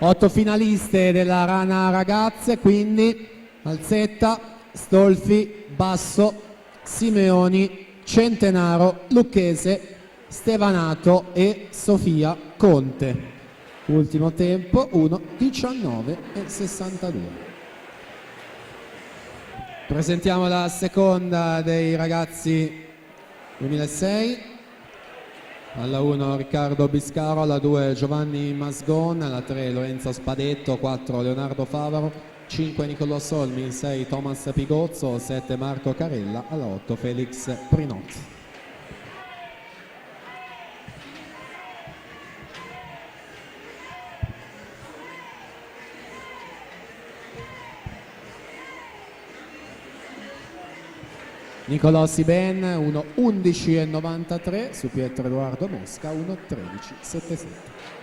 8 finaliste della Rana Ragazze, quindi Alzetta, Stolfi, Basso, Simeoni, Centenaro, Lucchese, Stevanato e Sofia Conte. Ultimo tempo 1:19:62. Presentiamo la seconda dei ragazzi 2006. Alla 1 Riccardo Biscaro, alla 2 Giovanni Masgon, alla 3 Lorenzo Spadetto, 4 Leonardo Favaro, 5 Nicolò Solmi, 6 Thomas Pigozzo, 7 Marco Carella, alla 8 Felix Prinozzi. Nicolò Siben 1:11:93 su Pietro Edoardo Mosca 1:13:77.